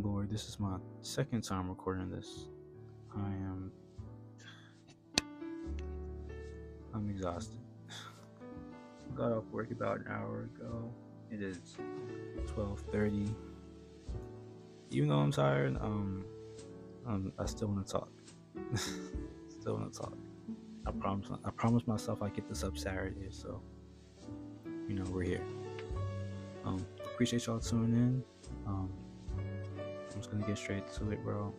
Lord, this is my second time recording this. I am I'm exhausted. Got off work about an hour ago. It is 12:30. Even though I'm tired, I still want to talk. Still want to talk. I promise myself I get this up Saturday, so we're here. Appreciate y'all tuning in. I'm just gonna get straight to it, bro.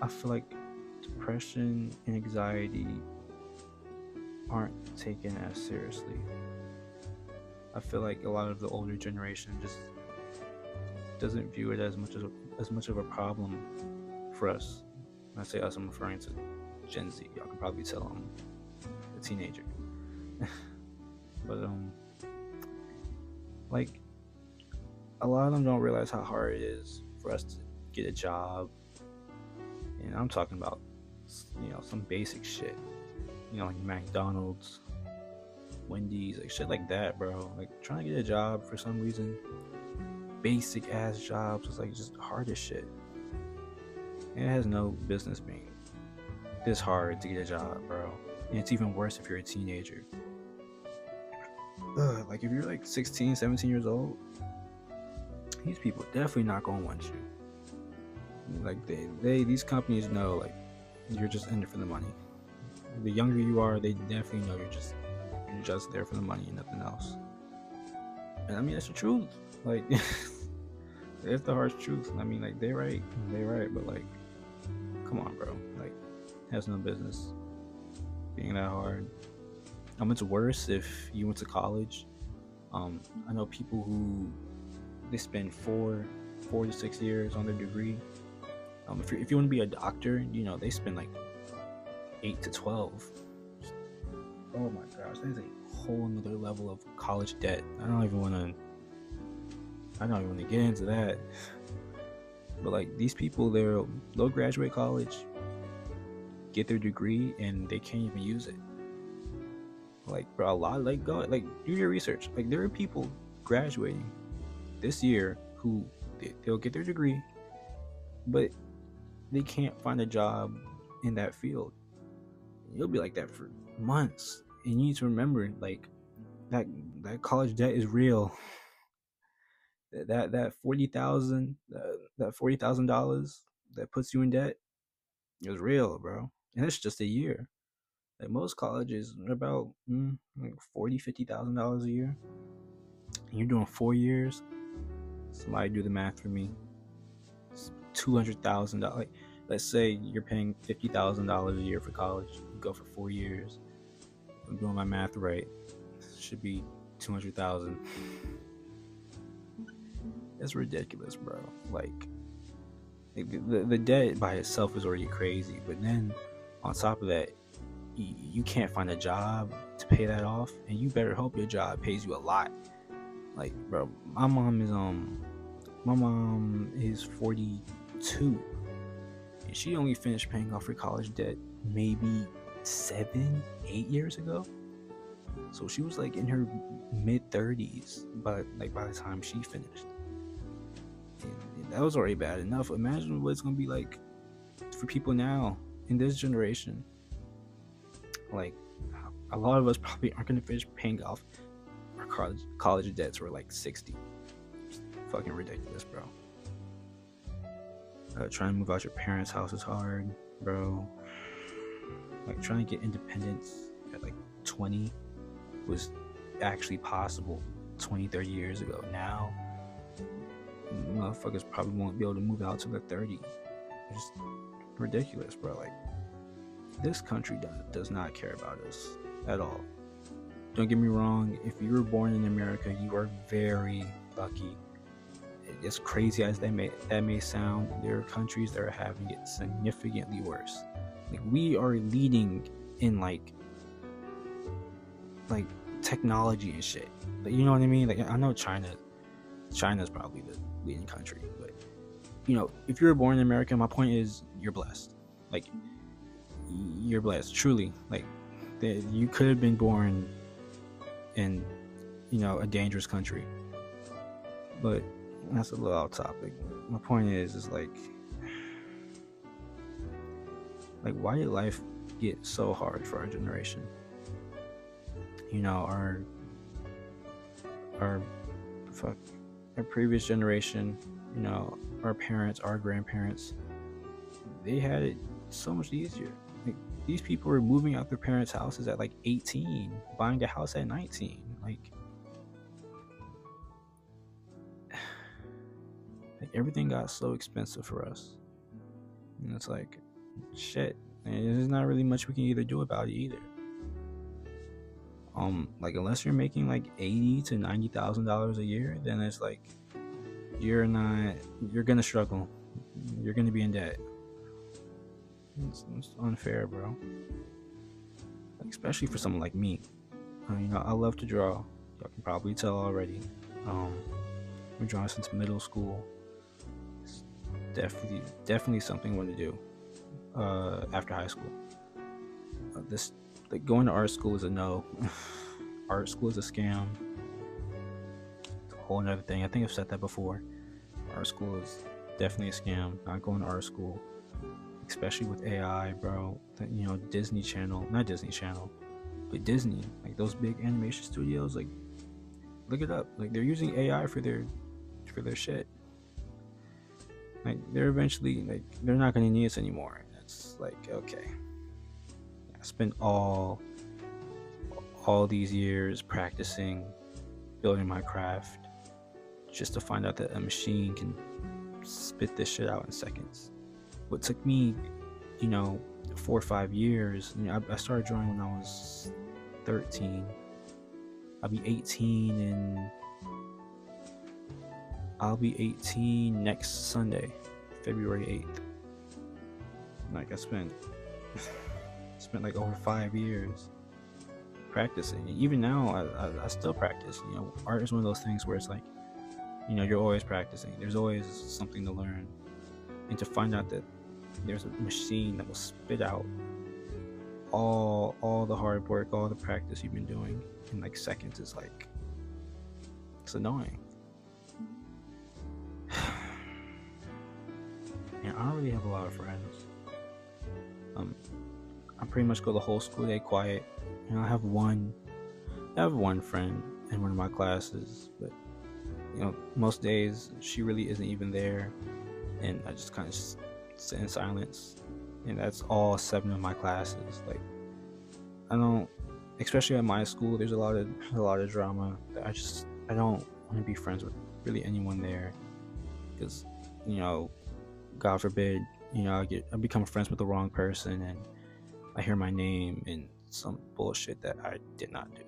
I feel like depression and anxiety aren't taken as seriously. I feel like a lot of the older generation just doesn't view it as much of a problem for us. When I say us, I'm referring to Gen Z. Y'all can probably tell I'm a teenager. But like a lot of them don't realize how hard it is for us to get a job. And I'm talking about some basic shit. Like McDonald's, Wendy's, like shit like that, bro. Like trying to get a job for some reason, basic ass jobs is like just hard as shit. And it has no business being this hard to get a job, bro. And it's even worse if you're a teenager. Like if you're like 16, 17 years old, these people definitely not gonna want you. Like these companies know like you're just in it for the money. The younger you are, they definitely know you're just there for the money and nothing else. And I mean that's the truth. Like it's the harsh truth. I mean like they're right, but like come on, bro. Like it has no business being that hard. It's worse if you went to college. I know people who they spend 4 to 6 years on their degree. If you want to be a doctor, they spend like 8 to 12. Oh my gosh, that is a whole another level of college debt. I don't even want to get into that. But like these people, they'll graduate college, get their degree, and they can't even use it. Like bro, a lot do your research. Like there are people graduating this year who they'll get their degree, but they can't find a job in that field. You'll be like that for months, and you need to remember like that college debt is real. That $40,000 that puts you in debt is real, bro, and it's just a year. Like most colleges are about like $50,000 a year. And you're doing 4 years. Somebody do the math for me. It's $200,000. Like, let's say you're paying $50,000 a year for college. You go for 4 years. I'm doing my math right. It should be $200,000. That's ridiculous, bro. Like the debt by itself is already crazy, but then on top of that, you can't find a job to pay that off, and you better hope your job pays you a lot. Like, bro, my mom is 42, and she only finished paying off her college debt maybe 7-8 years ago. So she was like in her mid-30s, but like by the time she finished, and that was already bad enough. Imagine what it's gonna be like for people now in this generation. Like a lot of us probably aren't gonna finish paying off our college debts. We're like 60. It's fucking ridiculous, bro. Trying to move out your parents' house is hard, bro. Like trying to get independence at like 20 was actually possible 20-30 years ago. Now motherfuckers probably won't be able to move out till they're 30. It's just ridiculous, bro. Like this country does not care about us at all. Don't get me wrong, if you were born in America, you are very lucky. As crazy as that may sound, there are countries that are having it significantly worse. Like we are leading in like technology and shit. Like, you know what I mean? Like I know China's probably the leading country, but if you were born in America, my point is you're blessed. Like you're blessed, truly. Like you could have been born in a dangerous country, but that's a little off topic. My point is like why did life get so hard for our generation? You know, our fuck our previous generation, you know, our parents, our grandparents, they had it so much easier. Like these people were moving out their parents' houses at like 18, buying a house at 19. Like everything got so expensive for us. And it's like shit. And there's not really much we can either do about it either. Like unless you're making like $80,000 to $90,000 a year, then it's like you're gonna struggle. You're gonna be in debt. It's unfair, bro. Like, especially for someone like me. You know, I love to draw. Y'all can probably tell already. I've been drawing since middle school. It's definitely something I want to do after high school. This like going to art school is a no. Art school is a scam. It's a whole another thing. I think I've said that before. Art school is definitely a scam. Not going to art school, especially with AI, bro. You know, Disney Channel, not Disney Channel, but Disney, like those big animation studios, like look it up. Like they're using AI for their shit. Like they're eventually like they're not gonna need us anymore. It's like okay. I spent all these years practicing, building my craft, just to find out that a machine can spit this shit out in seconds. What took me, you know, 4 or 5 years. You know, I started drawing when I was 13. I'll be 18 next Sunday, February 8th. Like I spent like over 5 years practicing. And even now, I still practice. You know, art is one of those things where it's like, you know, you're always practicing. There's always something to learn, and to find out that there's a machine that will spit out all the hard work, all the practice you've been doing in like seconds is like, it's annoying. And I don't really have a lot of friends. I pretty much go the whole school day quiet. You know, I have one friend in one of my classes, but you know, most days she really isn't even there, and I just kind of sit in silence. And that's all 7 of my classes. Like, I don't, especially at my school, there's a lot of drama that I don't want to be friends with really anyone there, because you know, God forbid, you know, I become friends with the wrong person and I hear my name in some bullshit that I did not do.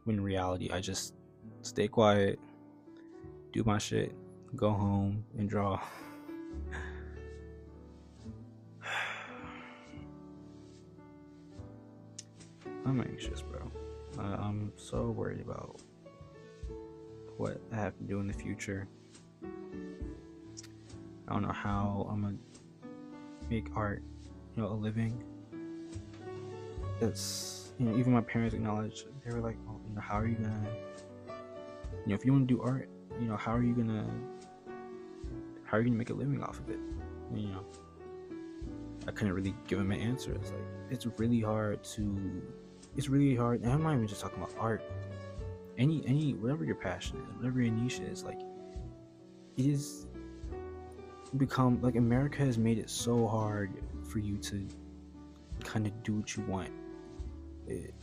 When in reality, I just stay quiet, do my shit, go home and draw. I'm anxious, bro. I'm so worried about what I have to do in the future. I don't know how I'm gonna make art, you know, a living. It's, you know, even my parents acknowledged. They were like, "Oh, you know, how are you gonna, you know, if you want to do art, you know, how are you gonna make a living off of it?" And, you know, I couldn't really give them an answer. It's like it's really hard. And I'm not even just talking about art. Any whatever your passion is, whatever your niche is, like it is become like America has made it so hard for you to kind of do what you want. It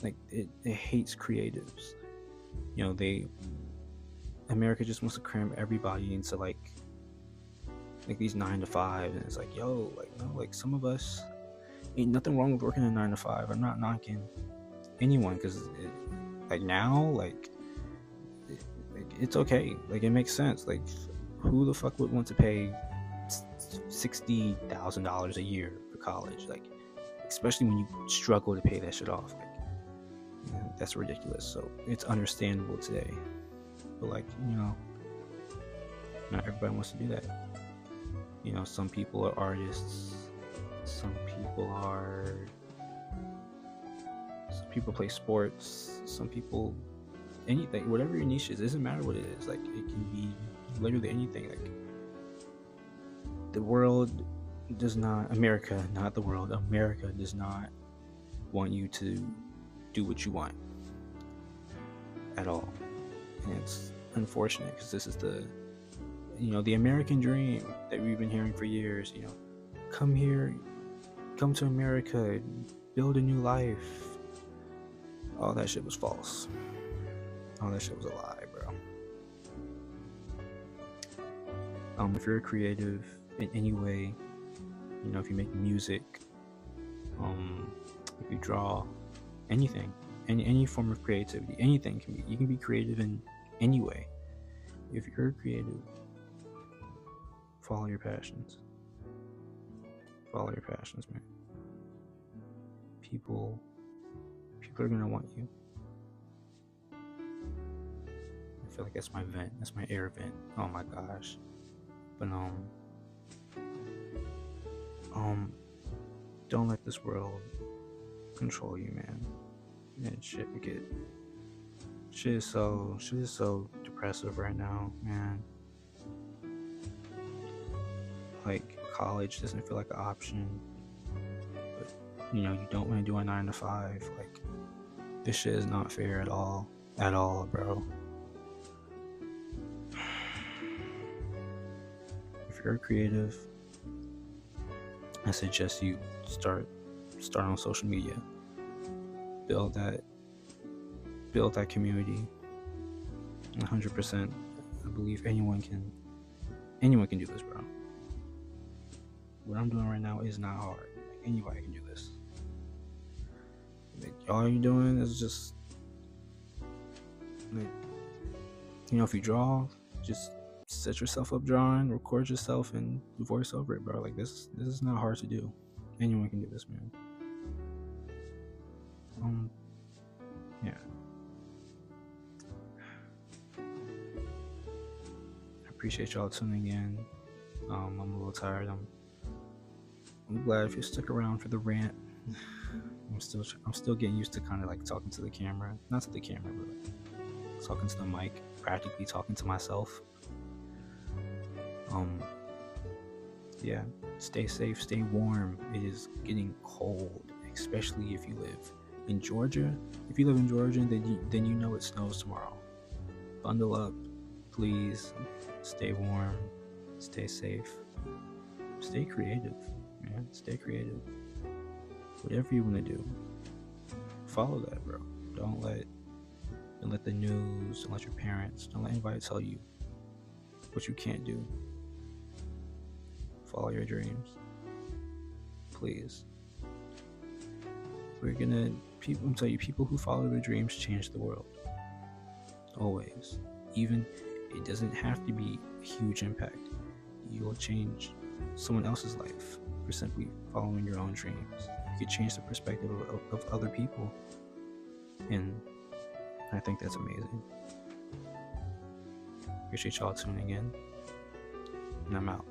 hates creatives. You know, America just wants to cram everybody into like these 9 to 5, and it's like, yo, like no, like some of us, ain't nothing wrong with working a 9 to 5. I'm not knocking anyone, because like now, like it's okay, like it makes sense. Like who the fuck would want to pay $60,000 a year for college? Like, especially when you struggle to pay that shit off. Like, you know, that's ridiculous. So it's understandable today, but like, you know, not everybody wants to do that. You know, some people are artists, some people play sports, some people anything, whatever your niche is. It doesn't matter what it is. Like it can be literally anything. Like, the world does not, America, not the world, America does not want you to do what you want at all. And it's unfortunate because this is the American dream that we've been hearing for years. Come here, come to America, build a new life. All that shit was false. All that shit was a lie, bro. If you're a creative in any way, if you make music, if you draw, anything, any form of creativity, anything you can be creative in any way. If you're creative, follow your passions. Follow your passions, man. People are gonna want you. I feel like that's my vent. That's my air vent. Oh my gosh. But don't let this world control you, man. And shit is so depressive right now, man. Like, college doesn't feel like an option, but you don't want to do a 9 to 5. Like, this shit is not fair at all, bro. If you're creative, I suggest you start on social media. Build that community. 100%. I believe anyone can do this, bro. What I'm doing right now is not hard. Like, anybody can do this. Like, all you're doing is just, like, if you draw, just set yourself up drawing, record yourself, and voice over it, bro. Like, this is not hard to do. Anyone can do this, man. Yeah. I appreciate y'all tuning in. I'm a little tired. I'm glad if you stuck around for the rant. I'm still getting used to kind of like talking to the camera, not to the camera, but like talking to the mic, practically talking to myself. Yeah, stay safe, stay warm. It is getting cold, especially if you live in Georgia. If you live in Georgia, then you know it snows tomorrow. Bundle up, please. Stay warm, stay safe, stay creative, man. Stay creative. Whatever you want to do, follow that, bro. Don't let the news, don't let your parents, don't let anybody tell you what you can't do. Follow your dreams, please. I'm telling you, people who follow their dreams change the world. Always. Even, it doesn't have to be a huge impact. You will change someone else's life for simply following your own dreams. You could change the perspective of other people, and I think that's amazing. Appreciate y'all tuning in, and I'm out.